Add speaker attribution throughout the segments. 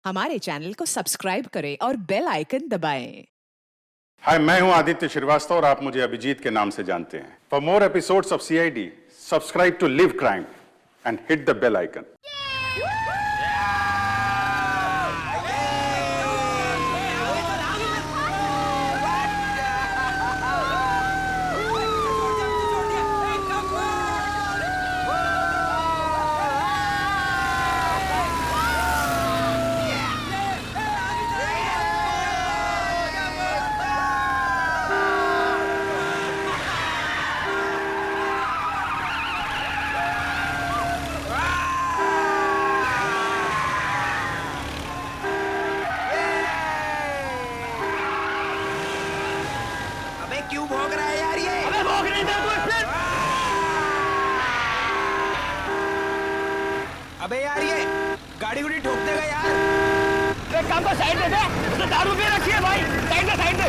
Speaker 1: हमारे चैनल को सब्सक्राइब करें और बेल आइकन दबाएं।
Speaker 2: हाय, मैं हूं आदित्य श्रीवास्तव और आप मुझे अभिजीत के नाम से जानते हैं। For more episodes of CID, subscribe to Liv crime and hit the bell icon.
Speaker 3: क्यों भौंक रहा है यार ये?
Speaker 4: अबे भौंक नहीं दे तू फिर।
Speaker 3: अबे यार ये गाड़ी गुड़ी ठोक देगा यार।
Speaker 4: एक काम कर, साइड दे दे। उसने दारू पी रखी है भाई। साइड दे, साइड दे।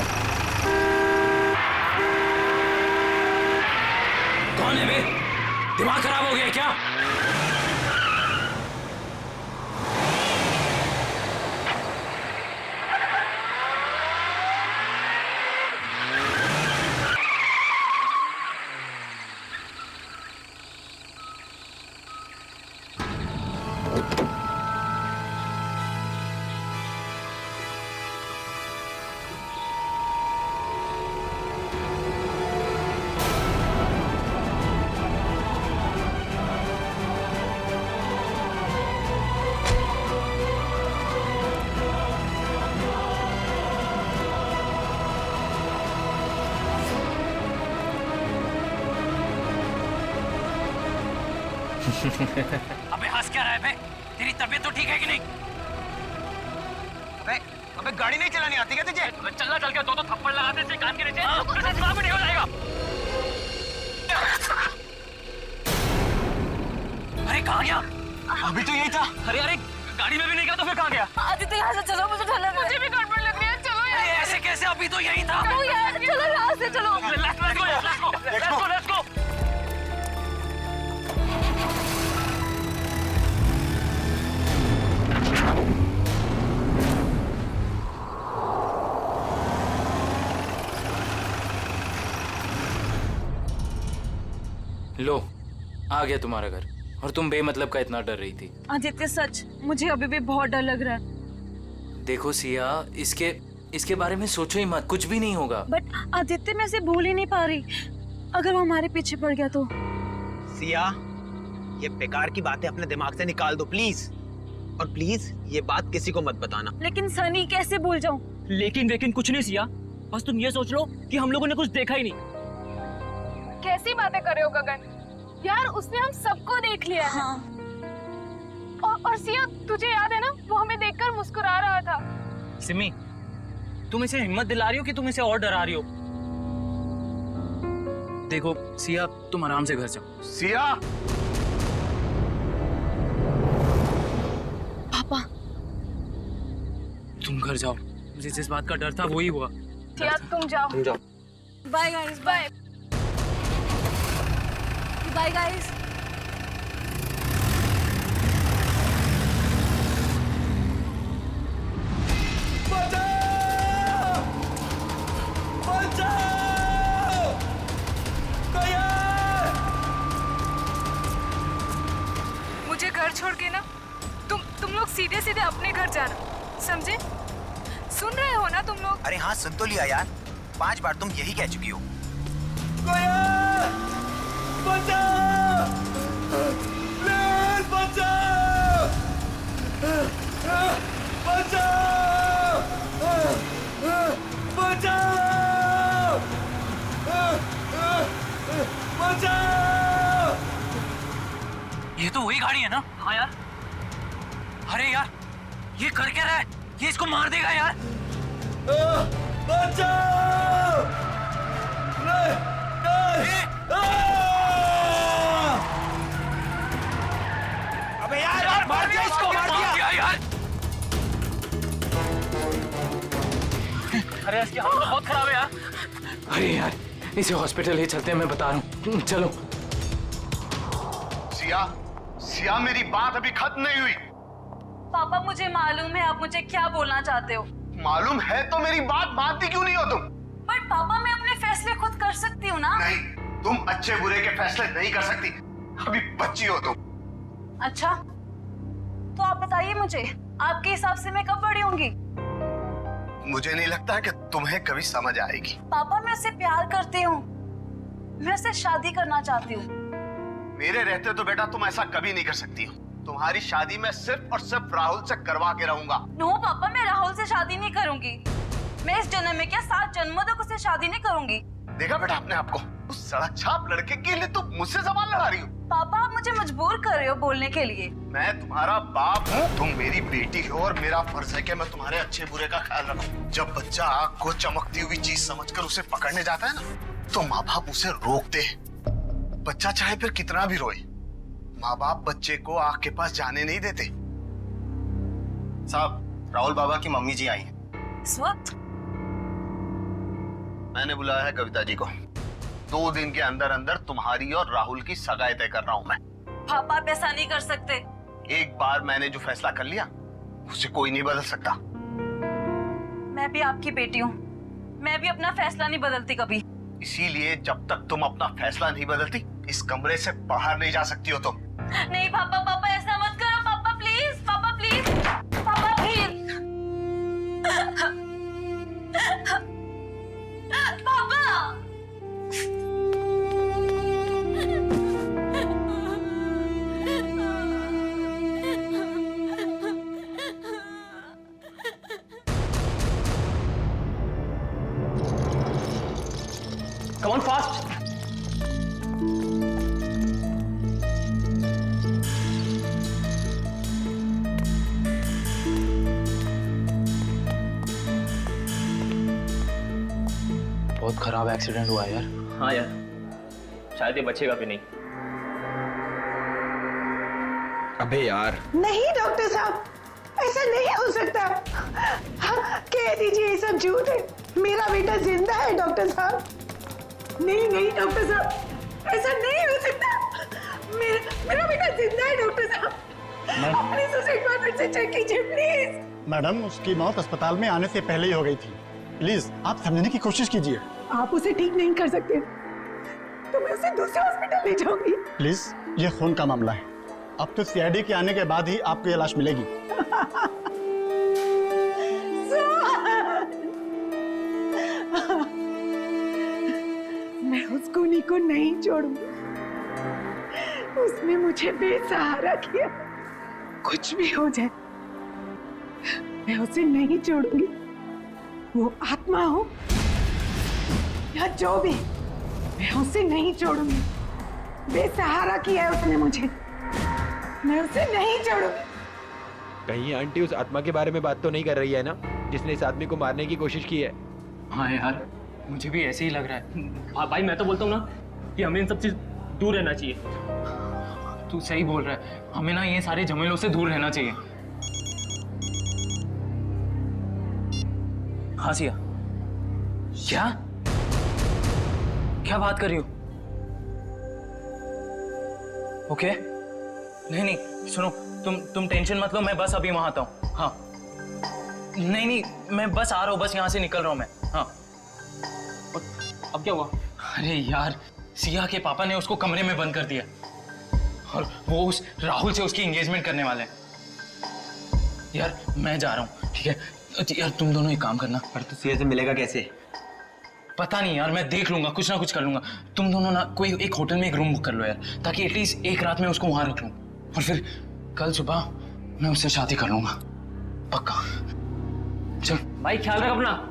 Speaker 5: कौन है बे? दिमाग खराब हो गया क्या? अबे हंस क्या रहा है बे? तेरी तबीयत तो ठीक है कि नहीं?
Speaker 3: अबे गाड़ी नहीं चलानी आती क्या तुझे?
Speaker 5: अबे चलना चल के दो थप्पड़ लगाते से कान के नीचे तुझे दिमाग में निकल जाएगा। अरे कहाँ गया?
Speaker 3: अभी तो यही था।
Speaker 5: अरे अरे गाड़ी में भी नहीं गया तो फिर कहाँ गया?
Speaker 6: आदित्य यहाँ से चलो, मुझे डर लग रहा है। मुझे भी गड़बड़ लग रही है। चलो यार।
Speaker 5: अरे ऐसे कैसे? अभी तो यही था।
Speaker 6: चलो यार, चलो यहाँ से चलो।
Speaker 5: Let's go. लो, आ गया तुम्हारा घर। और तुम बेमतलब का इतना डर रही थी।
Speaker 6: आदित्य सच, मुझे अभी भी बहुत डर लग रहा है।
Speaker 5: देखो सिया, इसके बारे में सोचो ही मत, कुछ भी नहीं होगा।
Speaker 6: बट आदित्य, मैं इसे भूल ही नहीं पा रही। अगर वो हमारे पीछे पड़ गया तो?
Speaker 3: सिया, ये बेकार की बातें अपने दिमाग से निकाल दो प्लीज। और प्लीज ये बात किसी को मत बताना।
Speaker 6: लेकिन सनी, कैसे भूल जाऊं?
Speaker 4: लेकिन कुछ नहीं सिया। बस तुम ये सोच लो कि हम लोगों ने कुछ देखा ही नहीं।
Speaker 7: कैसी बातें कर रहे हो गगन? यार उसने हम सबको देख लिया है।
Speaker 6: हाँ।
Speaker 7: और सिया, तुझे याद है ना, वो हमें देखकर मुस्कुरा रहा था।
Speaker 4: सिमी, तुम इसे हिम्मत दिला रही हो कि तुम इसे और डरा रही हो? देखो सिया, तुम आराम से घर जाओ।
Speaker 2: सिया,
Speaker 6: पापा,
Speaker 4: तुम घर जाओ। मुझे जिस बात का डर था वही हुआ।
Speaker 7: सिया तुम जाओ।
Speaker 6: Bye guys, bye bye guys.
Speaker 7: मुझे घर छोड़ के ना तुम लोग सीधे सीधे अपने घर जाना, समझे? सुन रहे हो ना तुम लोग?
Speaker 3: अरे हाँ, सुन तो लिया यार। 5 बार तुम यही कह चुकी हो।
Speaker 5: ये तो वही गाड़ी है ना? हाँ यार। अरे यार, ये कर क्या रहा है? ये इसको मार देगा यार।
Speaker 3: अबे यार मार दिया इसको, मार दिया
Speaker 5: यार।
Speaker 4: अरे इसकी हालत बहुत खराब है यार।
Speaker 5: अरे यार, इसे हॉस्पिटल ले चलते हैं, मैं बता रहा हूँ। चलो।
Speaker 2: सिया, सिया, मेरी बात अभी खत्म नहीं हुई।
Speaker 6: पापा मुझे मालूम है आप मुझे क्या बोलना चाहते हो,
Speaker 8: मालूम है तो मेरी बात मानती क्यों नहीं हो तुम?
Speaker 6: बट पापा मैं अपने फैसले खुद कर सकती हूँ ना।
Speaker 8: नहीं, तुम अच्छे बुरे के फैसले नहीं कर सकती, अभी बच्ची हो तुम।
Speaker 6: अच्छा तो आप बताइए मुझे, आपके हिसाब से मैं कब बड़ी होंगी?
Speaker 8: मुझे नहीं लगता कि तुम्हें कभी समझ आएगी।
Speaker 6: पापा मैं उससे प्यार करती हूँ, मैं उससे शादी करना चाहती हूँ।
Speaker 8: मेरे रहते तो बेटा तुम ऐसा कभी नहीं कर सकती हो। तुम्हारी शादी मैं सिर्फ और सिर्फ राहुल से करवा के रहूंगा।
Speaker 6: नो पापा मैं राहुल से शादी नहीं करूंगी, मैं इस जन्म में क्या 7 जन्मों तक उससे शादी नहीं करूंगी।
Speaker 8: देखा बेटा अपने आप को, उस सड़क छाप लड़के के लिए तुम मुझसे जबान लड़ा रही हो।
Speaker 6: पापा आप मुझे मजबूर कर रहे हो बोलने के लिए।
Speaker 8: मैं तुम्हारा बाप हूँ, तुम मेरी बेटी हो और मेरा फर्ज है कि मैं तुम्हारे अच्छे बुरे का ख्याल रखूं। जब बच्चा आग को चमकती हुई चीज समझकर उसे पकड़ने जाता है ना, तो माँ बाप उसे रोकते हैं। बच्चा चाहे फिर कितना भी रोए, माँ बाप बच्चे को आग के पास जाने नहीं देते। साहब, राहुल बाबा की मम्मी जी आई हैं।
Speaker 6: इस वक्त
Speaker 8: मैंने बुलाया है कविता जी को। 2 दिन के अंदर अंदर तुम्हारी और राहुल की सगाई तय कर रहा हूँ मैं।
Speaker 6: पापा आप ऐसा नहीं कर सकते।
Speaker 8: एक बार मैंने जो फैसला कर लिया उसे कोई नहीं बदल सकता।
Speaker 6: मैं भी आपकी बेटी हूँ, मैं भी अपना फैसला नहीं बदलती कभी।
Speaker 8: इसीलिए जब तक तुम अपना फैसला नहीं बदलती, इस कमरे से बाहर नहीं जा सकती हो तुम।
Speaker 6: नहीं पापा, पापा ऐसा मत करो पापा प्लीज, पापा प्लीज, पापा प्लीज, पापा।
Speaker 4: Come on fast.
Speaker 5: बहुत खराब एक्सीडेंट हुआ यार।
Speaker 4: हाँ यार, शायद ये बचेगा भी नहीं।
Speaker 3: अबे यार,
Speaker 9: नहीं डॉक्टर साहब, ऐसा नहीं हो सकता। कह दीजिए ये सब झूठ है, मेरा बेटा जिंदा है डॉक्टर साहब। नहीं नहीं डॉक्टर साहब, ऐसा नहीं हो सकता। मेरा बेटा जिंदा है डॉक्टर साहब। प्लीज उसे एक बार फिर से चेक कीजिए प्लीज।
Speaker 10: मैडम, उसकी मौत अस्पताल में आने से पहले ही हो गई थी। प्लीज आप समझने की कोशिश कीजिए।
Speaker 9: आप उसे ठीक नहीं कर सकते तो मैं उसे दूसरे हॉस्पिटल ले जाऊंगी।
Speaker 10: प्लीज, ये खून का मामला है, अब तो सीआईडी के आने के बाद ही आपको ये लाश मिलेगी।
Speaker 9: मैं उस खूनी को नहीं छोड़ूंगी, उसने मुझे बेसहारा किया। कुछ भी हो जाए मैं उसे नहीं छोड़ूंगी, वो आत्मा हो या जो भी, मैं उसे नहीं छोड़ूंगी। बेसहारा किया है उसने मुझे, मैं उसे नहीं छोड़ूंगी।
Speaker 11: कहीं आंटी उस आत्मा के बारे में बात तो नहीं कर रही है ना, जिसने इस आदमी को मारने की कोशिश की है?
Speaker 4: हाँ यार, मुझे भी ऐसे ही लग रहा है। भाई मैं तो बोलता हूँ ना कि हमें इन सब चीज दूर रहना चाहिए। तू सही बोल रहा है, हमें ना ये सारे झमेलों से दूर रहना चाहिए। हाँ सिया, क्या बात कर रही हो? ओके, नहीं सुनो, तुम टेंशन मत लो, मैं बस अभी वहां आता हूँ। हाँ नहीं मैं बस आ रहा हूँ, बस यहाँ से निकल रहा हूँ मैं। हाँ अब क्या हुआ? अरे यार, सिया के पापा ने उसको कमरे में बंद कर दिया और वो उस राहुल से उसकी एंगेजमेंट करने वाले हैं। यार मैं जा रहा हूँ, ठीक है? यार तुम दोनों एक काम करना।
Speaker 3: पर तू सिया से मिलेगा कैसे?
Speaker 4: पता नहीं यार, मैं देख लूंगा, कुछ ना कुछ कर लूंगा। तुम दोनों ना कोई एक होटल में एक रूम बुक कर लो यार, ताकि एटलीस्ट एक रात में उसको वहां रख लूं और फिर कल सुबह मैं उससे शादी कर लूंगा, पक्का। चल भाई, ख्याल रख अपना।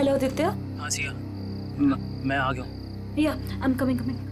Speaker 6: हेलो आदित्य।
Speaker 4: हाँ सिया, मैं आ गया हूँ।
Speaker 6: या I am coming coming.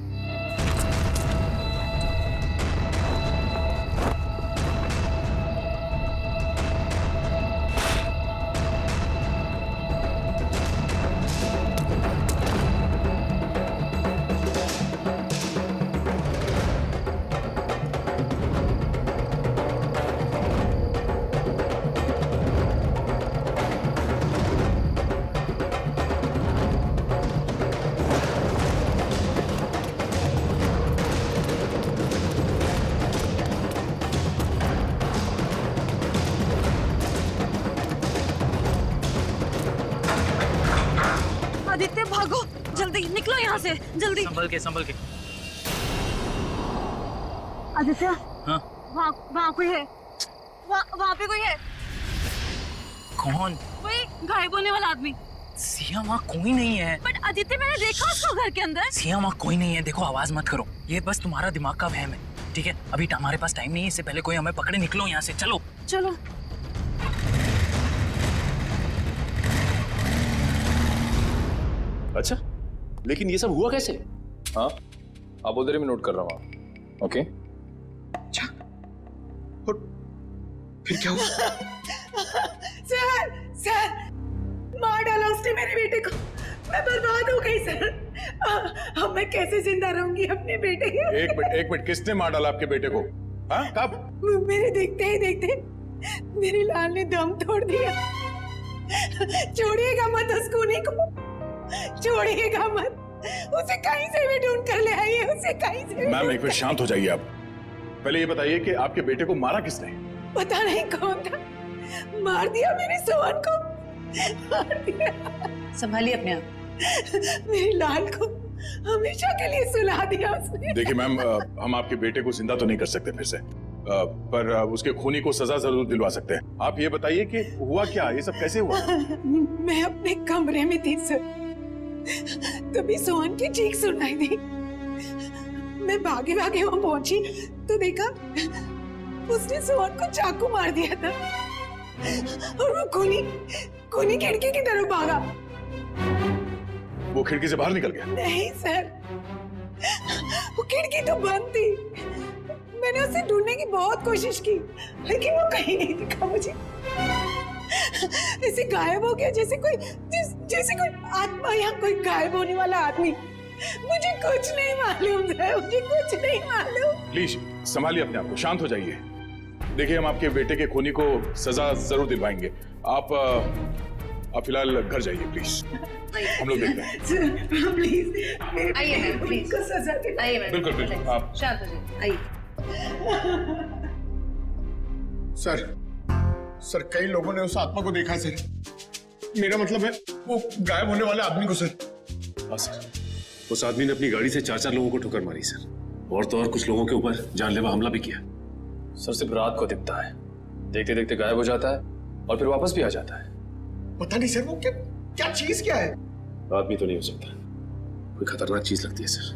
Speaker 6: Aditya भागो, जल्दी निकलो यहाँ से, जल्दी।
Speaker 4: संभल के।
Speaker 6: आदित्य,
Speaker 4: हाँ
Speaker 6: वहाँ कोई है, वहाँ पे कोई है।
Speaker 4: कौन?
Speaker 6: कोई गायब होने वाला आदमी।
Speaker 4: सिया वहाँ कोई नहीं है।
Speaker 6: बट आदित्य मैंने देखा उसको घर के अंदर।
Speaker 4: सिया वहाँ कोई नहीं है। देखो आवाज मत करो, ये बस तुम्हारा दिमाग का वहम है, ठीक है? अभी हमारे पास टाइम नहीं है, इससे पहले कोई हमें पकड़े। निकलो यहाँ से, चलो
Speaker 6: चलो।
Speaker 12: अच्छा, लेकिन ये सब हुआ कैसे? हाँ, आप उधर ही मैं नोट कर रहा हूँ। ओके।
Speaker 8: अच्छा, और फिर क्या हुआ?
Speaker 9: सर, मार डाला उसने मेरे बेटे को। मैं बर्बाद हो गई सर। अब मैं कैसे जिंदा रहूंगी अपने बेटे के?
Speaker 13: एक मिनट, किसने मार डाला आपके बेटे को? हाँ, कब?
Speaker 9: मेरे देखते ही देखते मेरे लाल ने दम तोड़ दिया। छोड़िएगा मत उस खूनी को, छोड़िएगा मत। उसे कहीं से भी ढूंढ कर ले आइए, उसे कहीं से।
Speaker 13: मैम एक मिनट शांत हो जाइए आप। पहले ये बताइए कि आपके बेटे को मारा किसने?
Speaker 9: पता नहीं कौन था, मार दिया मेरे सोहन को, मार दिया।
Speaker 1: संभालिए अपने आप।
Speaker 9: मेरे लाल को हमेशा के लिए सुला दिया उसने।
Speaker 13: देखिए मैम, हम आपके बेटे को जिंदा तो नहीं कर सकते फिर से, पर उसके खूनी को सजा जरूर दिलवा सकते हैं। आप ये बताइए कि हुआ क्या, ये सब कैसे हुआ?
Speaker 9: मैं अपने कमरे में थी सर, तभी सोहन की चीख सुनाई दी। मैं भागे भागे वहां पहुंची तो देखा उसने सोहन को चाकू मार दिया था और वो खूनी खिड़की की तरफ भागा।
Speaker 13: वो खिड़की से बाहर निकल गया?
Speaker 9: नहीं सर, वो खिड़की तो बंद थी। मैंने उसे ढूंढने की बहुत कोशिश की, लेकिन वो कहीं नहीं दिखा मुझे। ऐसे गायब हो गया जैसे कोई आत्मा या कोई गायब होने वाला आदमी। मुझे कुछ नहीं मालूम है, मुझे कुछ नहीं मालूम।
Speaker 13: प्लीज संभालिए अपने आप को, शांत हो जाइए। देखिए हम आपके बेटे के खूनी को सजा जरूर दिलवाएंगे। आप फिलहाल घर जाइए प्लीज, हम लोग देखते हैं।
Speaker 9: प्लीज आइए, प्लीज को सजा दे। आइए
Speaker 13: बिल्कुल आप
Speaker 9: शांत हो जाइए, आइए।
Speaker 10: सर कई लोगों ने उस आत्मा को देखा सर। मेरा मतलब है वो गायब होने वाले आदमी को सर।
Speaker 12: हाँ सर, उस आदमी ने अपनी गाड़ी से 4 लोगों को ठोकर मारी सर, और तो और कुछ लोगों के ऊपर जानलेवा हमला भी किया। सर सिर्फ रात को दिखता है, देखते देखते गायब हो जाता है और फिर वापस भी आ जाता है।
Speaker 10: पता नहीं सर वो क्या चीज क्या है।
Speaker 12: आदमी तो नहीं हो सकता, कोई खतरनाक चीज लगती है सर।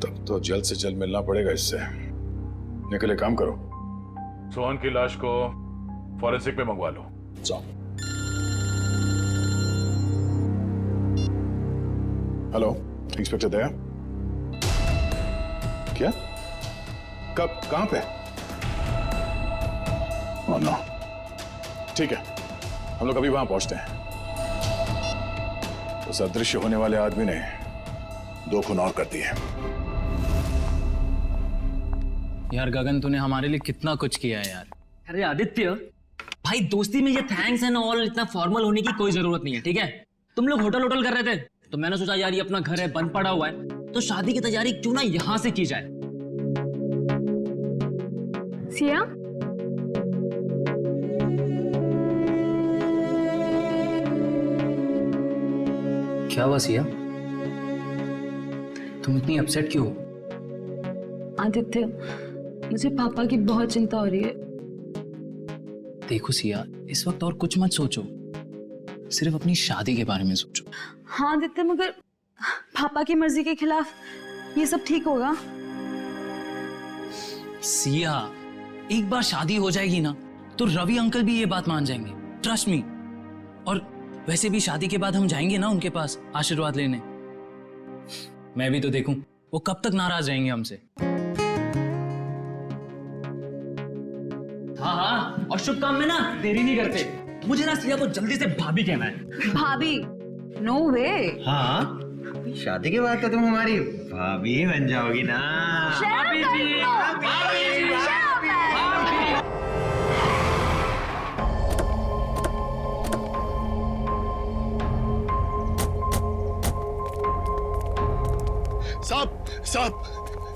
Speaker 13: तब तो जल्द से जल्द मिलना पड़ेगा इससे। निकले काम करो, सोहन की लाश को फॉरेंसिक में मंगवा लो। जाओ। हेलो इंस्पेक्टर दया, क्या? कब, कहां पे? ओह नो, ठीक है, हम लोग अभी वहां पहुंचते हैं। उस अदृश्य होने वाले आदमी ने 2 खून और कर दिए।
Speaker 4: यार गगन, तूने हमारे लिए कितना कुछ किया है यार।
Speaker 5: अरे आदित्य भाई, दोस्ती में ये थैंक्स एंड ऑल इतना फॉर्मल होने की कोई जरूरत नहीं है, ठीक है? तुम लोग होटल कर रहे थे तो मैंने सोचा यार ये अपना घर है, बंद पड़ा हुआ है, तो शादी की तैयारी क्यों ना यहां से की जाए।
Speaker 7: सिया,
Speaker 4: क्या हुआ सिया? तुम इतनी अपसेट क्यों हो?
Speaker 6: आदित्य, मुझे पापा की बहुत चिंता हो रही है।
Speaker 4: देखो सिया, इस वक्त और कुछ मत सोचो, सिर्फ अपनी शादी के बारे में सोचो।
Speaker 6: हाँ आदित्य, मगर पापा की मर्जी के खिलाफ ये सब ठीक होगा?
Speaker 4: सिया, एक बार शादी हो जाएगी ना तो रवि अंकल भी ये बात मान जाएंगे, ट्रस्ट मी। और वैसे भी शादी के बाद हम जाएंगे ना उनके पास आशीर्वाद लेने। मैं भी तो देखूं वो कब तक नाराज रहेंगे हमसे।
Speaker 5: हाँ हाँ, और शुभ काम में ना देरी नहीं करते। मुझे ना सिया को जल्दी से भाभी कहना है।
Speaker 6: भाभी? नो वे।
Speaker 3: हाँ, शादी के बाद तो तुम हमारी भाभी बन जाओगी ना।
Speaker 6: भाभी जी,
Speaker 10: साहब साहब,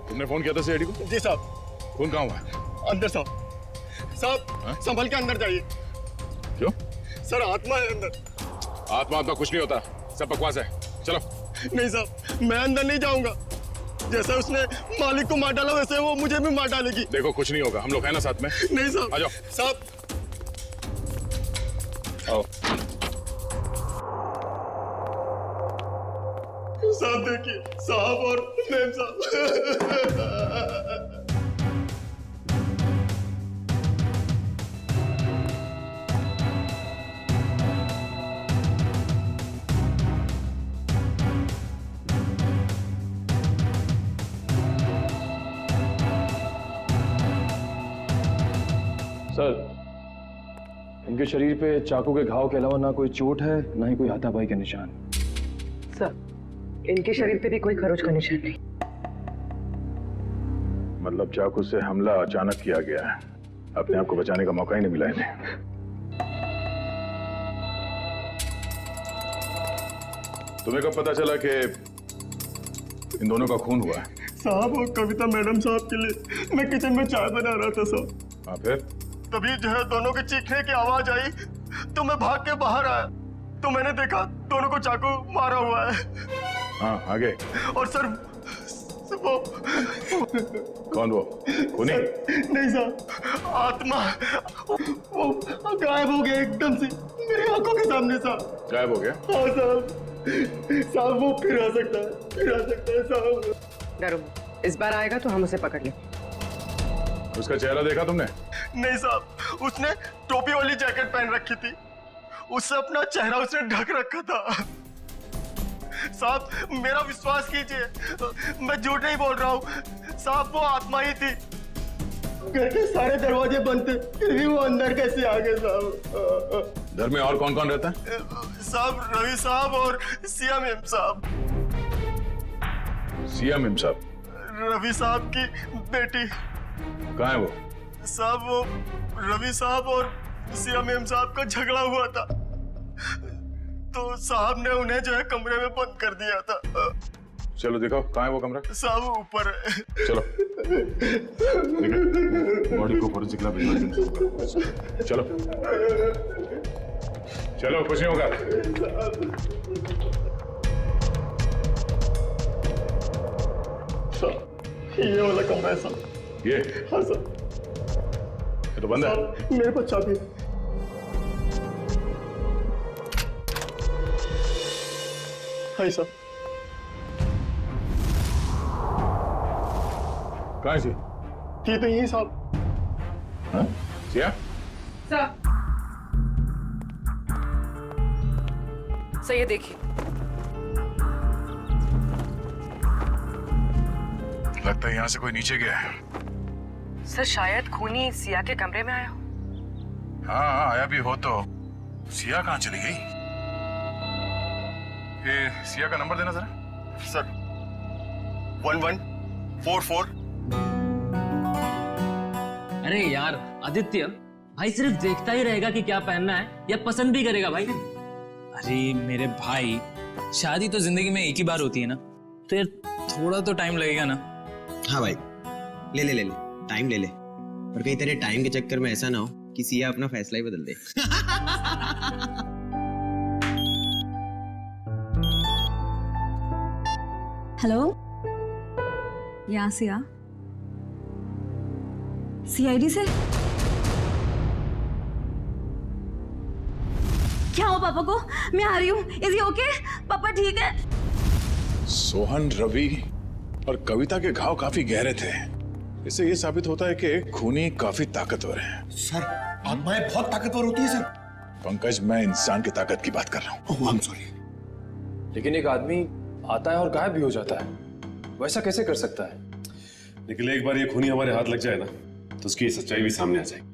Speaker 13: तुमने फोन किया था सीआईडी को?
Speaker 10: जी साहब।
Speaker 13: फोन कहाँ हुआ है?
Speaker 10: अंदर साहब। साहब संभल के अंदर जाइए।
Speaker 13: क्यों?
Speaker 10: सर आत्मा है अंदर।
Speaker 13: आत्मा कुछ नहीं होता, सब बकवास है। चलो।
Speaker 10: नहीं साहब, मैं अंदर नहीं जाऊंगा। जैसे उसने मालिक को मार डाला वैसे वो मुझे भी मार डालेगी।
Speaker 13: देखो कुछ नहीं होगा, हम लोग हैं ना साथ में।
Speaker 10: नहीं साहब।
Speaker 13: आ जाओ।
Speaker 10: साहब
Speaker 13: आओ।
Speaker 10: साहब देखिए, साहब और मैम साहब।
Speaker 12: सर, इनके शरीर पे चाकू के घाव के अलावा ना कोई चोट है, ना ही कोई हाथापाई के निशान।
Speaker 9: सर, इनके शरीर पे भी कोई खरोच का निशान नहीं।
Speaker 13: मतलब चाकू से हमला अचानक किया गया है, अपने आप को बचाने का मौका ही नहीं मिला इन्हें। तुम्हें कब पता चला कि इन दोनों का खून हुआ है?
Speaker 10: साहब वो कविता मैडम साहब के लिए मैं किचन में चाय बना रहा था साहब।
Speaker 13: हाँ फिर?
Speaker 10: तभी जो है दोनों के चीखने की आवाज आई तो मैं भाग के बाहर आया तो मैंने देखा दोनों को चाकू मारा हुआ है।
Speaker 13: हाँ आगे?
Speaker 10: और सर वो
Speaker 13: कौन वो? खूनी?
Speaker 10: नहीं साहब, आत्मा वो गायब हो गया एकदम से मेरी आंखों के सामने साहब।
Speaker 13: गायब हो गया?
Speaker 10: हाँ साहब। साहब वो फिर आ सकता है साहब।
Speaker 9: डरो, इस बार आएगा तो हम उसे पकड़ लें।
Speaker 13: उसका चेहरा देखा तुमने?
Speaker 10: नहीं साहब, उसने टोपी वाली जैकेट पहन रखी थी, उससे अपना चेहरा उसने ढक रखा था। साहब मेरा विश्वास कीजिए, मैं झूठ नहीं बोल रहा हूँ साहब, वो आत्मा ही थी। घर के सारे दरवाजे बंद थे फिर भी वो अंदर कैसे आ गए साहब?
Speaker 13: घर में और कौन कौन रहता है?
Speaker 10: साहब रवि साहब और सिया मेम साहब।
Speaker 13: सिया मेम साहब?
Speaker 10: रवि साहब की बेटी।
Speaker 13: कहाँ है वो?
Speaker 10: साहब वो रवि साहब और सिया मेम साहब का झगड़ा हुआ था तो साहब ने उन्हें जो है कमरे में बंद कर दिया था।
Speaker 13: चलो दिखाओ कहाँ है वो कमरा।
Speaker 10: साहब ऊपर है।
Speaker 13: चलो बॉडी को फोरेंसिक लैब भिजवा दो। चलो चलो, कुछ नहीं होगा।
Speaker 10: ये वाला कमरा है साहब।
Speaker 13: ये?
Speaker 10: हाँ सर।
Speaker 13: ये तो बंद है।
Speaker 10: मेरे पास चाबी है। हाँ सर।
Speaker 13: कहाँ है?
Speaker 10: ये तो यही साहब।
Speaker 13: हाँ? सिया?
Speaker 9: सर ये देखिए।
Speaker 13: लगता है यहाँ से कोई नीचे गया है।
Speaker 9: सर शायद खूनी सिया के कमरे में आया हो।
Speaker 13: हाँ आया भी हो तो सिया कहाँ चली गई? ये सिया का नंबर देना जरा।
Speaker 10: सर 1144।
Speaker 5: अरे यार आदित्य, भाई सिर्फ देखता ही रहेगा कि क्या पहनना है या पसंद भी करेगा भाई?
Speaker 4: अरे मेरे भाई, शादी तो जिंदगी में एक ही बार होती है ना, तो यार थोड़ा तो टाइम लगेगा ना।
Speaker 3: हाँ भाई, ले ले ले ले, टाइम ले ले, और कहीं तेरे टाइम के चक्कर में ऐसा ना हो कि सिया अपना फैसला ही बदल दे।
Speaker 6: हेलो, यहाँ सिया, सीआईडी से? क्या हुआ पापा को? मैं आ रही हूँ। Is he okay? पापा ठीक है?
Speaker 13: सोहन, रवि और कविता के घाव काफी गहरे थे। इससे ये साबित होता है कि खूनी काफी ताकतवर है।
Speaker 8: सर आत्माएं बहुत ताकतवर होती है सर।
Speaker 13: पंकज, मैं इंसान की ताकत की बात कर रहा हूँ।
Speaker 8: I'm sorry।
Speaker 12: लेकिन एक आदमी आता है और गायब भी हो जाता है, वैसा कैसे कर सकता है?
Speaker 14: लेकिन एक बार ये खूनी हमारे हाथ लग जाए ना, तो उसकी सच्चाई भी सामने आ जाएगी।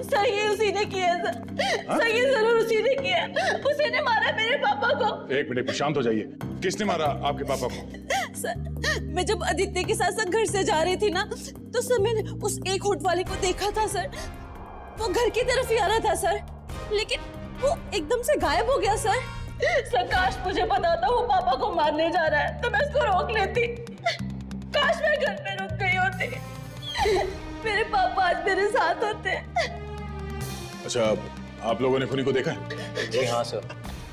Speaker 6: सर ये उसी ने किया सर ये जरूर उसी ने किया। उसी ने मारा मेरे पापा को।
Speaker 13: एक मिनट, शांत हो जाइए। किसने मारा आपके पापा को?
Speaker 6: सर मैं जब आदित्य के साथ घर से जा रही थी ना, तो सर मैंने उस एक होट वाले को देखा था सर। वो घर की तरफ ही आ रहा था सर, लेकिन वो एकदम से गायब हो गया सर। सर काश मुझे पता होता वो पापा को मारने जा रहा है, तो मैं उसको रोक लेती। काश मैं घर पे रुक गई होती, मेरे पापा आज मेरे साथ होते।
Speaker 13: अच्छा, आप लोगों ने खूनी को देखा?
Speaker 4: जी हाँ सर।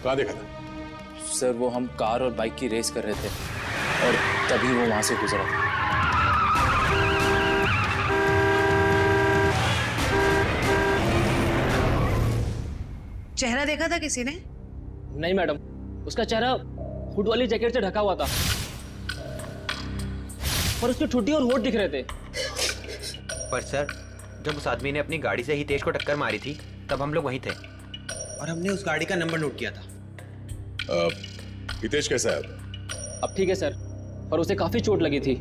Speaker 13: कहाँ देखा था?
Speaker 4: सर वो हम कार और बाइक की रेस कर रहे थे और तभी वो वहां से गुजरा था।
Speaker 9: चेहरा देखा था किसी ने?
Speaker 5: नहीं मैडम, उसका चेहरा हुड वाली जैकेट से ढका हुआ था और उसकी ठुड्डी और होठ दिख रहे थे।
Speaker 3: पर सर, जब उस आदमी ने अपनी गाड़ी से हितेश को टक्कर मारी थी, तब हम लोग वहीं थे और हमने उस गाड़ी का नंबर नोट किया था।
Speaker 13: हितेश कैसा है?
Speaker 5: अब ठीक है सर, पर उसे काफी चोट लगी थी।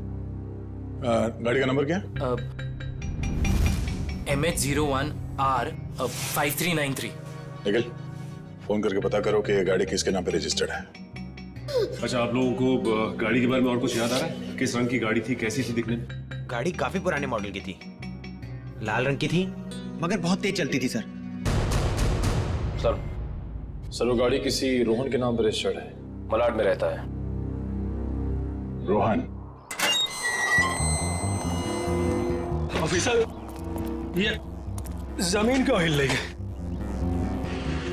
Speaker 13: गाड़ी का नंबर क्या?
Speaker 4: MH01R5393।
Speaker 13: निखिल, फोन करके पता करो कि ये गाड़ी किसके नाम पे रजिस्टर्ड है।
Speaker 14: अच्छा, आप लोगों को गाड़ी के बारे में और कुछ याद आ रहा है? किस रंग की गाड़ी थी, कैसी थी दिखने में?
Speaker 3: गाड़ी काफी पुराने मॉडल की थी, लाल रंग की थी, मगर बहुत तेज चलती थी सर।
Speaker 12: सर वो गाड़ी किसी रोहन के नाम पर रजिस्टर्ड है, मलाड में रहता है।
Speaker 13: रोहन?
Speaker 10: ऑफिसर, ये जमीन क्यों हिल रही है?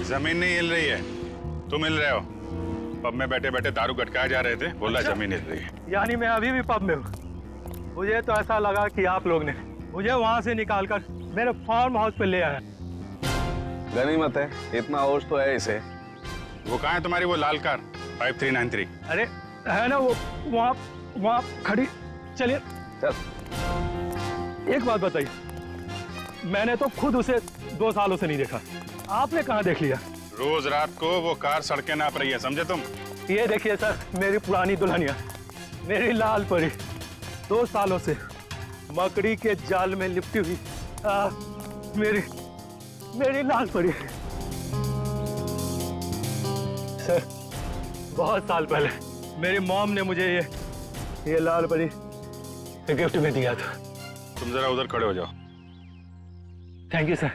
Speaker 2: जमीन नहीं हिल रही है, तुम हिल रहे हो। पब में बैठे बैठे दारू गटकाए जा रहे थे, बोला जमीन हिल रही है।
Speaker 10: यानी मैं अभी भी पब में हूँ। मुझे तो ऐसा लगा कि आप लोग ने मुझे वहाँ से निकालकर मेरे फार्म हाउस पे ले आया।
Speaker 8: गनीमत है, इतना होश तो है इसे।
Speaker 2: वो कहाँ है तुम्हारी वो लाल कार 5393?
Speaker 10: अरे है ना वो वहाँ खड़ी। चलिए चल। एक बात बताइए, मैंने तो खुद उसे 2 सालों से नहीं देखा, आपने कहाँ देख लिया?
Speaker 2: रोज रात को वो कार सड़कें नाप रही है, समझे तुम?
Speaker 10: ये देखिए सर, मेरी पुरानी दुल्हनिया, मेरी लाल परी, 2 सालों से मकड़ी के जाल में लिपटी हुई मेरी लाल परी। सर बहुत साल पहले मेरी मॉम ने मुझे ये लाल परी गिफ्ट में दिया था।
Speaker 2: तुम जरा उधर खड़े हो जाओ।
Speaker 10: Thank you sir.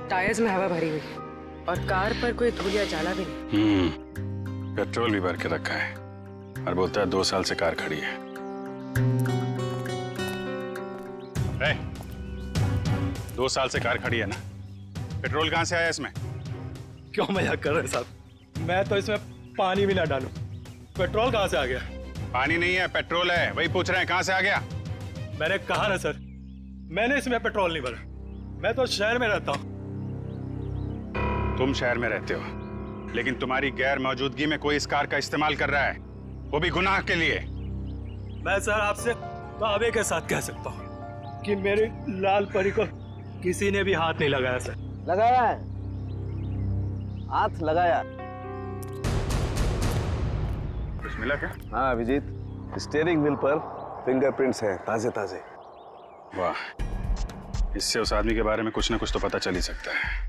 Speaker 7: टायर्स में हवा भरी हुई और कार पर कोई धूल या जाला भी नहीं।
Speaker 2: पेट्रोल भी भर के रखा है और बोलता है 2 साल से कार खड़ी है। 2 साल से कार खड़ी है ना, पेट्रोल कहाँ से आया इसमें?
Speaker 10: क्यों मजाक कर रहे हैं साहब? मैं तो इसमें पानी भी ना डालूं, पेट्रोल कहाँ से आ गया?
Speaker 2: पानी नहीं है, पेट्रोल है, वही पूछ रहे हैं कहाँ से आ गया।
Speaker 10: मैंने कहा ना सर, मैंने इसमें पेट्रोल नहीं भरा। मैं तो शहर में रहता हूँ।
Speaker 2: तुम शहर में रहते हो, लेकिन तुम्हारी गैर मौजूदगी में कोई इस कार का इस्तेमाल कर रहा है, वो भी गुनाह के लिए।
Speaker 10: मैं सर आपसे दावे के साथ कह सकता हूँ कि मेरी लाल परी को किसी ने भी हाथ नहीं लगाया सर।
Speaker 8: लगाया है, हाथ लगाया।
Speaker 2: कुछ मिला क्या?
Speaker 8: हाँ अभिजीत, स्टीयरिंग व्हील पर फिंगरप्रिंट्स हैं, ताजे ताजे।
Speaker 2: वाह, इससे उस आदमी के बारे में कुछ ना कुछ तो पता चल ही सकता है।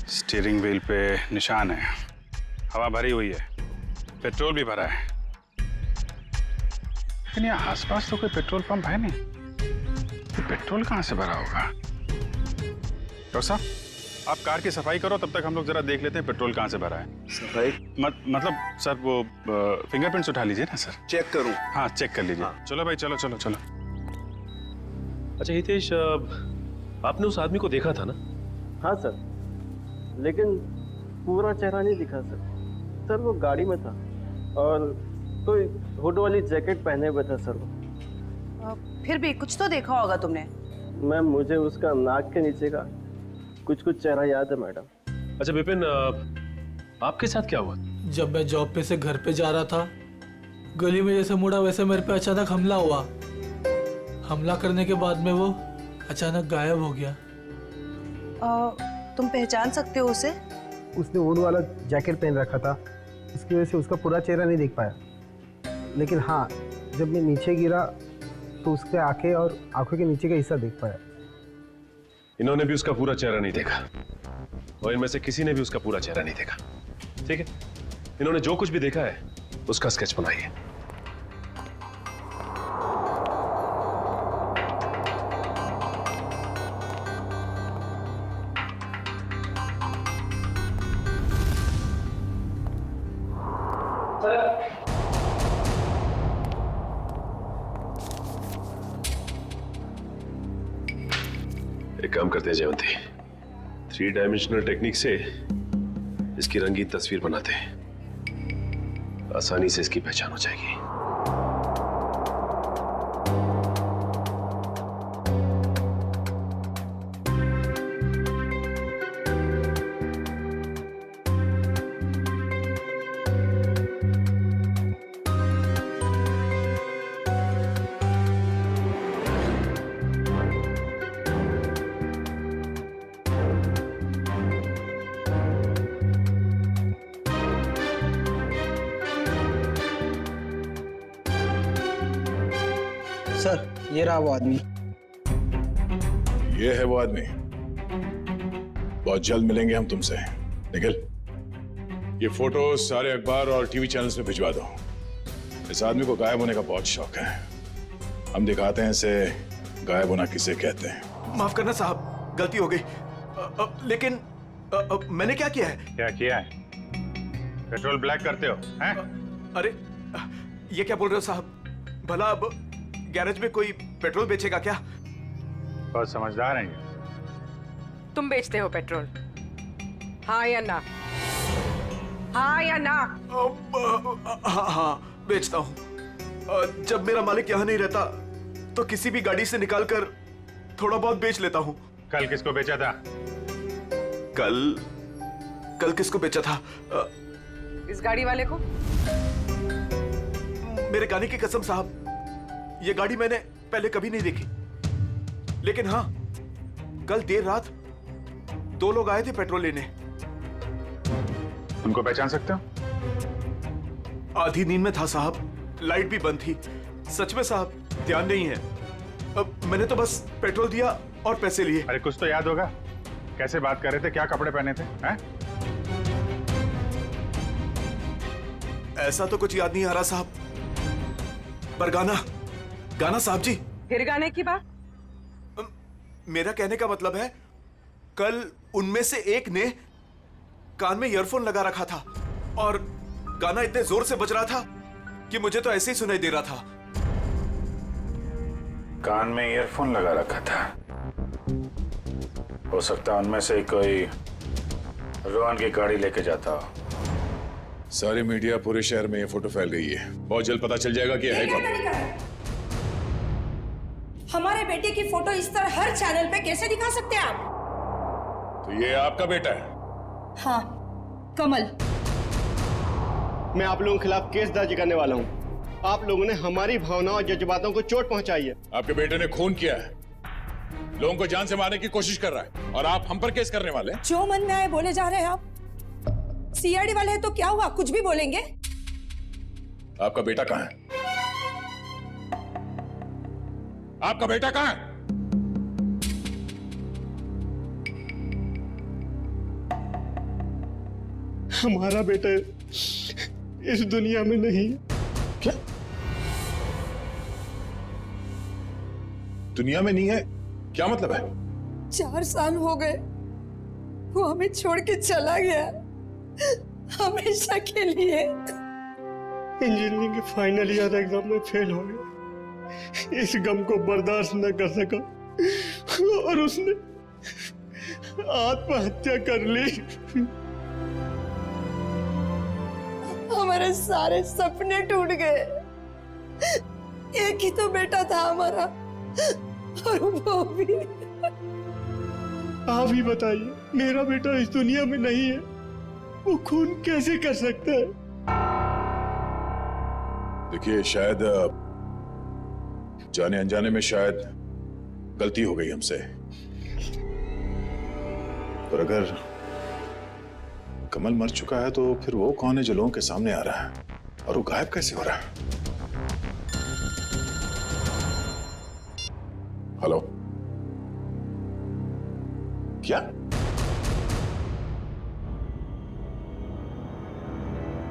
Speaker 2: स्टीयरिंग व्हील पे निशान है, हवा भरी हुई है, पेट्रोल भी भरा है, लेकिन यहाँ आसपास तो कोई पेट्रोल पंप है नहीं। तो पेट्रोल कहाँ से भरा होगा? डॉक्टर साहब, आप कार की सफाई करो, तब तक हम लोग जरा देख लेते हैं पेट्रोल कहाँ से भरा है।
Speaker 8: सफाई
Speaker 2: मतलब सर वो फिंगरप्रिंट्स उठा लीजिए ना सर।
Speaker 8: चेक करूं?
Speaker 2: हाँ चेक कर लीजिए। हाँ। चलो भाई, चलो चलो चलो।
Speaker 14: अच्छा हितेश, आपने उस आदमी को देखा था ना?
Speaker 10: हाँ सर, लेकिन पूरा चेहरा नहीं दिखा सर। सर वो गाड़ी में था और कोई हुड वाली जैकेट पहने हुए था सर वो।
Speaker 9: फिर भी कुछ तो देखा होगा तुमने।
Speaker 10: मैम मुझे उसका नाक के नीचे का कुछ चेहरा याद है मैडम।
Speaker 14: अच्छा विपिन, आपके साथ क्या हुआ?
Speaker 15: जब मैं जॉब पे से घर पे जा रहा था, गली में जैसे मुड़ा वैसे मेरे पे अचानक हमला हुआ। हमला करने के बाद में वो अचानक गायब हो गया।
Speaker 9: तुम पहचान सकते हो उसे?
Speaker 10: उसने ऊन वाला जैकेट पहन रखा था, इसकी वजह से उसका पूरा चेहरा नहीं देख पाया। लेकिन हाँ, जब मैं नीचे गिरा तो उसके आंखें और आंखों के नीचे का हिस्सा देख पाया।
Speaker 14: इन्होंने भी उसका पूरा चेहरा नहीं देखा और इनमें से किसी ने भी उसका पूरा चेहरा नहीं देखा। ठीक है, इन्होंने जो कुछ भी देखा है उसका स्केच बनाइए। एक काम करते हैं जयवंती, 3 डायमेंशनल टेक्निक से इसकी रंगीन तस्वीर बनाते हैं, आसानी से इसकी पहचान हो जाएगी।
Speaker 10: सर ये रहा वो आदमी।
Speaker 13: ये है वो आदमी। बहुत जल्द मिलेंगे हम तुमसे। निखिल, ये फोटो सारे अखबार और टीवी चैनल्स में भिजवा दो। इस आदमी को गायब होने का बहुत शौक है। हम दिखाते हैं इसे गायब होना किसे कहते हैं।
Speaker 16: माफ करना साहब, गलती हो गई। लेकिन मैंने क्या किया है?
Speaker 2: क्या किया है? पेट्रोल ब्लैक करते हो हैं?
Speaker 16: अरे ये क्या बोल रहे हो साहब? भला अब गैरेज में कोई पेट्रोल बेचेगा क्या?
Speaker 2: बहुत समझदार हैं ये।
Speaker 7: तुम बेचते हो पेट्रोल, हाँ या ना? हाँ या ना?
Speaker 16: हाँ बेचता हूँ। जब मेरा मालिक यहाँ नहीं रहता तो किसी भी गाड़ी से निकालकर थोड़ा बहुत बेच लेता हूँ।
Speaker 2: कल किसको बेचा था?
Speaker 16: कल किसको बेचा था?
Speaker 7: इस गाड़ी वाले को।
Speaker 16: मेरे गाने की कसम साहब, ये गाड़ी मैंने पहले कभी नहीं देखी। लेकिन हाँ, कल देर रात 2 लोग आए थे पेट्रोल लेने।
Speaker 2: उनको पहचान सकते हो?
Speaker 16: आधी नींद में था साहब, लाइट भी बंद थी। सच में साहब ध्यान नहीं है। अब मैंने तो बस पेट्रोल दिया और पैसे लिए।
Speaker 2: अरे कुछ तो याद होगा, कैसे बात कर रहे थे, क्या कपड़े पहने थे? हैं?
Speaker 16: ऐसा तो कुछ याद नहीं आ रहा साहब, पर गाना साहब जी।
Speaker 7: फिर गाने की बात?
Speaker 16: मेरा कहने का मतलब है, कल उनमें से एक ने कान में ईयरफोन लगा रखा था और गाना इतने जोर से बज रहा था कि मुझे तो ऐसे ही सुनाई दे रहा था।
Speaker 2: कान में ईयरफोन लगा रखा था? हो सकता है उनमें से कोई रोहन की गाड़ी लेके जाता हो।
Speaker 13: सारी मीडिया पूरे शहर में ये फोटो फैल गई है। बहुत जल्द पता चल जाएगा कि है कौन।
Speaker 9: हमारे बेटे की फोटो इस तरह हर चैनल पे कैसे दिखा सकते हैं आप?
Speaker 13: तो ये आपका बेटा है?
Speaker 9: हाँ, कमल।
Speaker 10: मैं आप लोगों के खिलाफ केस दर्ज करने वाला हूँ। आप लोगों ने हमारी भावनाओं और जज्बातों को चोट पहुंचाई है।
Speaker 13: आपके बेटे ने खून किया है, लोगों को जान से मारने की कोशिश कर रहा है और आप हम पर केस करने वाले हैं?
Speaker 9: जो मन में आए बोले जा रहे हैं आप। सीआईडी वाले हैं तो क्या हुआ, कुछ भी बोलेंगे।
Speaker 13: आपका बेटा कहाँ है? आपका बेटा कहाँ है?
Speaker 10: हमारा बेटा इस दुनिया में नहीं।
Speaker 13: क्या दुनिया में नहीं है? क्या मतलब है?
Speaker 9: 4 साल हो गए, वो हमें छोड़ के चला गया, हमेशा के लिए।
Speaker 10: इंजीनियरिंग के फाइनल ईयर एग्जाम में फेल हो गया। इस गम को बर्दाश्त न कर सका और उसने आत्महत्या कर ली।
Speaker 6: हमारे सारे सपने टूट गए। एक ही तो बेटा था हमारा, और वो भी।
Speaker 10: आप ही बताइए, मेरा बेटा इस दुनिया में नहीं है, वो खून कैसे कर सकता है?
Speaker 13: देखिए, शायद जाने अनजाने में शायद गलती हो गई हमसे, पर अगर कमल मर चुका है तो फिर वो कौन है जो लोगों के सामने आ रहा है, और वो गायब कैसे हो रहा है? हेलो, क्या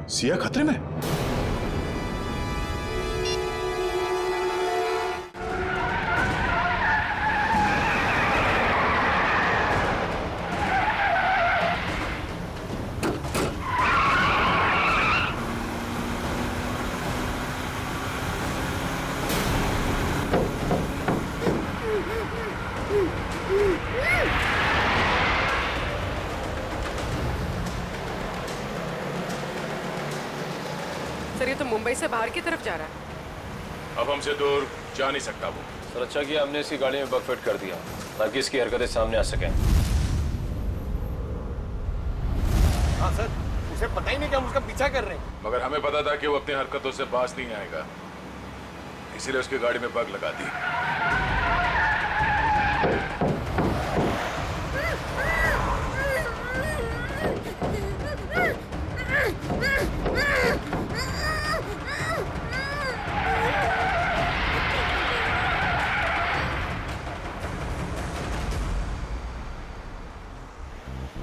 Speaker 13: सिया खतरे में?
Speaker 17: सर, ये तो मुंबई से बाहर की तरफ जा रहा है।
Speaker 12: अब हमसे दूर जा नहीं सकता वो।
Speaker 14: सर अच्छा किया हमने इसकी गाड़ी में बग फिट कर दिया ताकि इसकी हरकतें सामने आ सकें।
Speaker 10: हाँ सर, उसे पता ही नहीं कि हम उसका पीछा कर रहे हैं।
Speaker 12: मगर हमें पता था कि वो अपनी हरकतों से बाज नहीं आएगा, इसीलिए उसकी गाड़ी में बग लगा दी।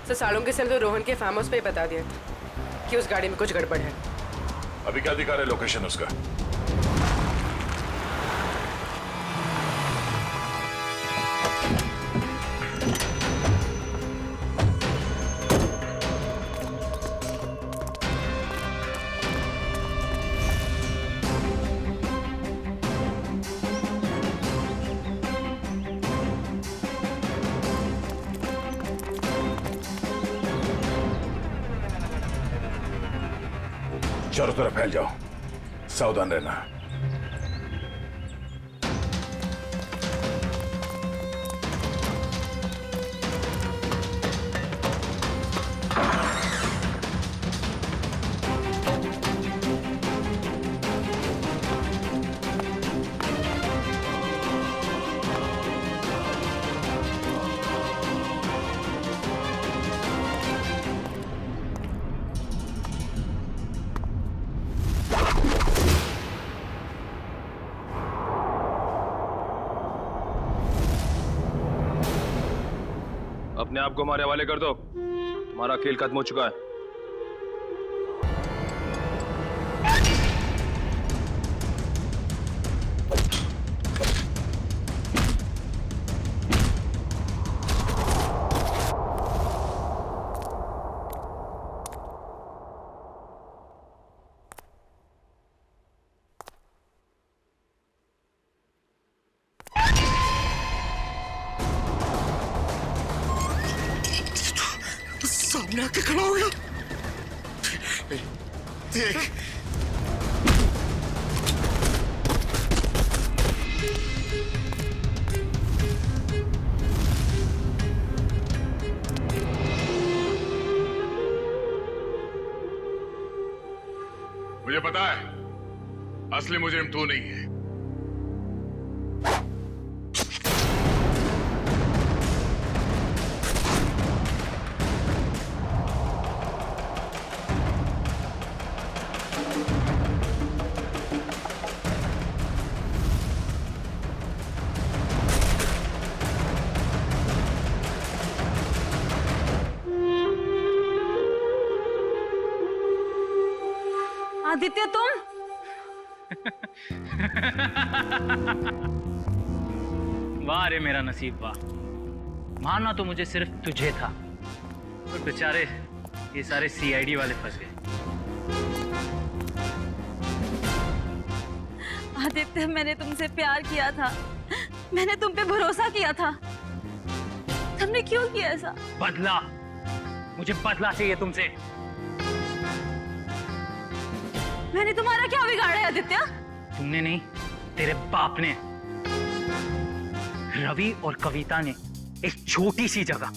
Speaker 17: सर, सालों के सेल तो रोहन के फार्म हाउस पे ही बता दिया था कि उस गाड़ी में कुछ गड़बड़ है।
Speaker 12: अभी क्या दिखा रहे लोकेशन उसका? चारों तरफ फैल जाओ, सावधान रहना।
Speaker 14: अपने आप को हमारे हवाले कर दो, तुम्हारा खेल खत्म हो चुका है।
Speaker 10: सामने आके खड़ा हो गया। देख,
Speaker 12: मुझे पता है असली मुजरिम तू नहीं है।
Speaker 6: आदित्य, तुम?
Speaker 4: वाह रे मेरा नसीब, वाह। मारना तो मुझे सिर्फ तुझे था, और बेचारे ये सारे सीआईडी वाले फंस गए।
Speaker 6: आदित्य, मैंने तुमसे प्यार किया था, मैंने तुम पे भरोसा किया था, तुमने क्यों किया ऐसा?
Speaker 4: बदला, मुझे बदला चाहिए तुमसे।
Speaker 6: मैंने तुम्हारा क्या बिगाड़ा है आदित्य?
Speaker 4: तुमने नहीं, तेरे बाप ने। रवि और कविता ने एक छोटी सी जगह,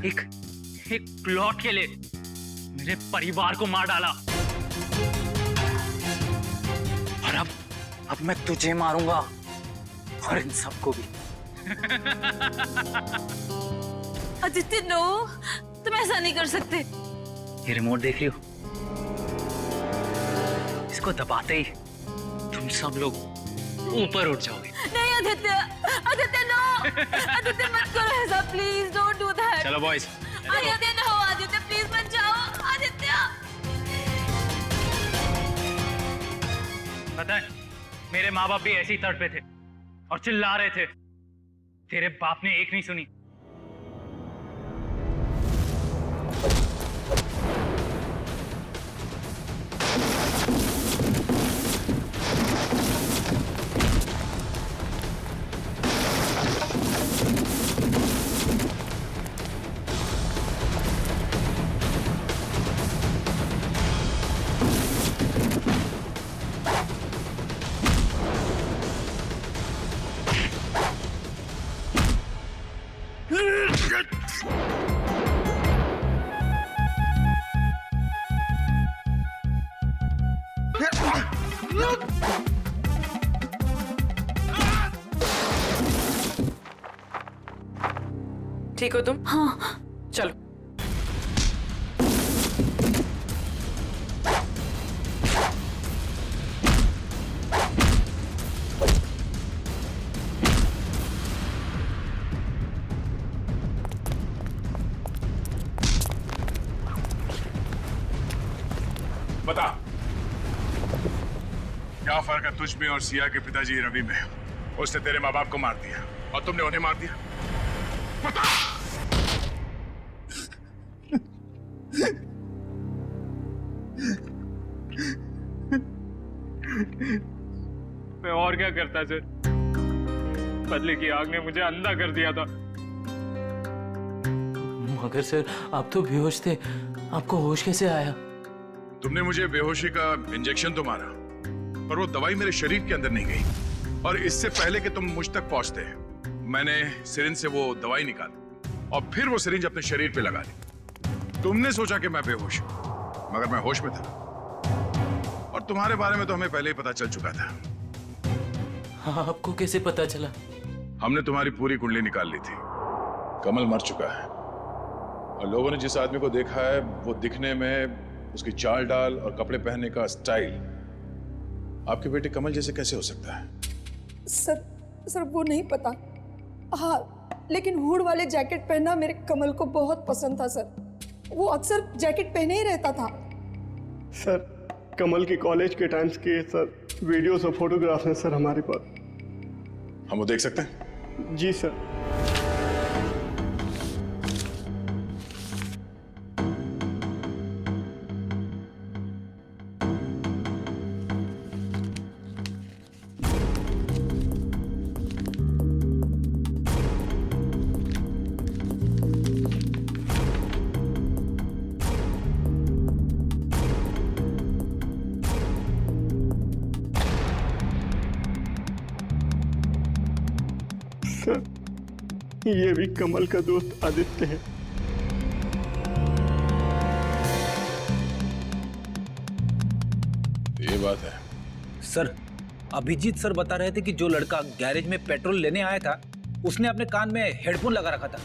Speaker 4: एक प्लॉट के लिए मेरे परिवार को मार डाला। और अब मैं तुझे मारूंगा और इन सबको भी।
Speaker 6: आदित्य नो, तुम ऐसा नहीं कर सकते।
Speaker 4: ये रिमोट देख रही हो? इसको दबाते ही तुम सब लोग ऊपर उठ जाओगे।
Speaker 6: नहीं आदित्य, आदित्य नो, आदित्य मत करो ऐसा, प्लीज डोंट डू दैट।
Speaker 4: चलो boys.
Speaker 6: Aditya no, Aditya please मत जाओ, आदित्य।
Speaker 4: पता है, मेरे माँ बाप भी ऐसे ही तड़पे थे और चिल्ला रहे थे। तेरे बाप ने एक नहीं सुनी।
Speaker 17: ठीक हो तुम?
Speaker 6: हाँ।
Speaker 17: चलो।
Speaker 13: बता, क्या फर्क है तुझ में और सिया के पिताजी रवि में? उसने तेरे माँ बाप को मार दिया और तुमने उन्हें मार दिया। बता।
Speaker 4: मैं और क्या करता सर? बदले की आग ने मुझे अंधा कर दिया था।
Speaker 15: मगर सर, आप तो बेहोश थे, आपको होश कैसे आया?
Speaker 13: तुमने मुझे बेहोशी का इंजेक्शन तो मारा, पर वो दवाई मेरे शरीर के अंदर नहीं गई। और इससे पहले कि तुम मुझ तक पहुंचते, मैंने सिरिंज से वो दवाई निकाली और फिर वो सिरिंज अपने शरीर पे लगा दी। तुमने सोचा कि मैं बेहोश हूं, मगर मैं होश में था। और तुम्हारे बारे में तो हमें पहले ही पता चल चुका था।
Speaker 15: हाँ, आपको कैसे पता चला?
Speaker 13: हमने तुम्हारी पूरी कुंडली निकाल ली थी। कमल मर चुका है और लोगों ने जिस आदमी को देखा है वो दिखने में, उसकी चाल डाल और कपड़े पहनने का स्टाइल आपके बेटे कमल जैसे कैसे हो सकता है?
Speaker 9: सर वो नहीं पता। हाँ, लेकिन हुड वाले जैकेट पहनना मेरे कमल को बहुत पसंद था सर। वो अक्सर जैकेट पहने ही रहता था।
Speaker 10: सर, कमल के कॉलेज के टाइम्स के सर वीडियोस और फोटोग्राफ्स हैं सर हमारे पास।
Speaker 13: हम वो देख सकते हैं?
Speaker 10: जी सर। ये भी कमल का दोस्त आदित्य है।
Speaker 13: ये बात है
Speaker 18: सर। अभिजीत सर बता रहे थे कि जो लड़का गैरेज में पेट्रोल लेने आया था, उसने अपने कान में हेडफोन लगा रखा था।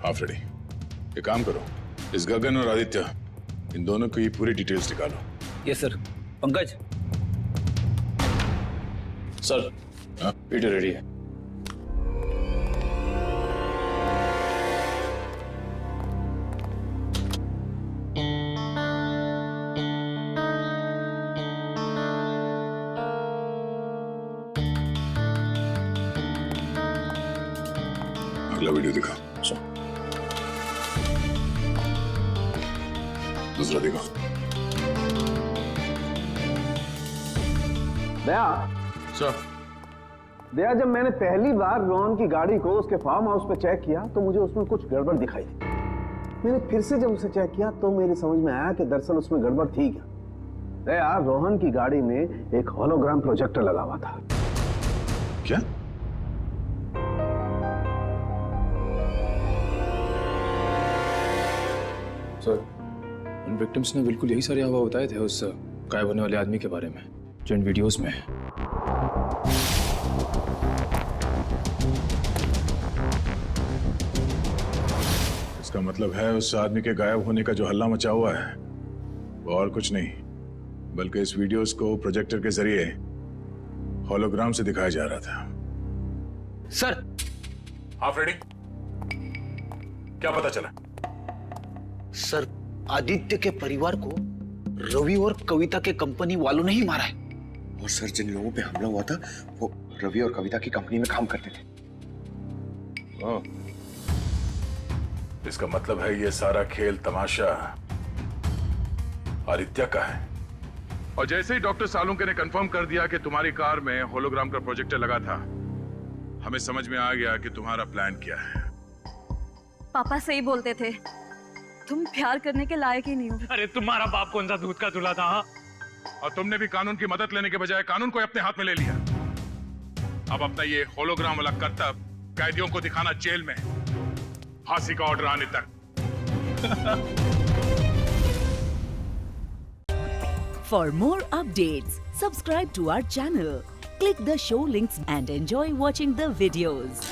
Speaker 13: हाँ फ्रेडी, एक काम करो, इस गगन और आदित्य, इन दोनों की पूरी डिटेल्स निकालो।
Speaker 18: Yes sir. Pankaj.
Speaker 12: Sir, video ready है।
Speaker 13: अगला वीडियो दिखा। दूसरा दिखा।
Speaker 11: दया।
Speaker 13: सर।
Speaker 19: दया, जब मैंने पहली बार रोहन की गाड़ी को उसके फार्म हाउस पे चेक किया तो मुझे उसमें कुछ गड़बड़ दिखाई दी। मैंने फिर से जब उसे चेक किया तो मेरी समझ में आया कि दरअसल उसमें गड़बड़ थी क्या। दया, रोहन की गाड़ी में एक होलोग्राम प्रोजेक्टर लगा हुआ था।
Speaker 13: क्या?
Speaker 12: सर, उन विक्टिम्स ने बिल्कुल यही सारे हवा बताए थे उस गायब होने वाले आदमी के बारे में जो इन वीडियोस में है।
Speaker 13: इसका मतलब है उस आदमी के गायब होने का जो हल्ला मचा हुआ है वो और कुछ नहीं बल्कि इस वीडियोस को प्रोजेक्टर के जरिए होलोग्राम से दिखाया जा रहा था।
Speaker 18: सर।
Speaker 13: हाँ फ्रेडी, क्या पता चला?
Speaker 18: सर, आदित्य के परिवार को रवि और कविता के कंपनी वालों ने ही मारा है।
Speaker 10: और सर, जिन लोगों पे हमला हुआ था वो रवि और कविता की कंपनी में काम करते थे।
Speaker 13: इसका मतलब है ये सारा खेल तमाशा आदित्य का है। और जैसे ही डॉक्टर सालुंके ने कंफर्म कर दिया कि तुम्हारी कार में होलोग्राम का प्रोजेक्टर लगा था, हमें समझ में आ गया कि तुम्हारा प्लान क्या है।
Speaker 6: पापा सही बोलते थे, तुम प्यार करने के लायक ही नहीं हो।
Speaker 13: अरे तुम्हारा बाप कौन सा दूध का दूल्हा था? और तुमने भी कानून की मदद लेने के बजाय कानून को अपने हाथ में ले लिया। अब अपना ये होलोग्राम वाला करतब कैदियों को दिखाना जेल में, फांसी का ऑर्डर आने तक।
Speaker 1: For more updates, subscribe to our channel, click the show links and enjoy watching the videos.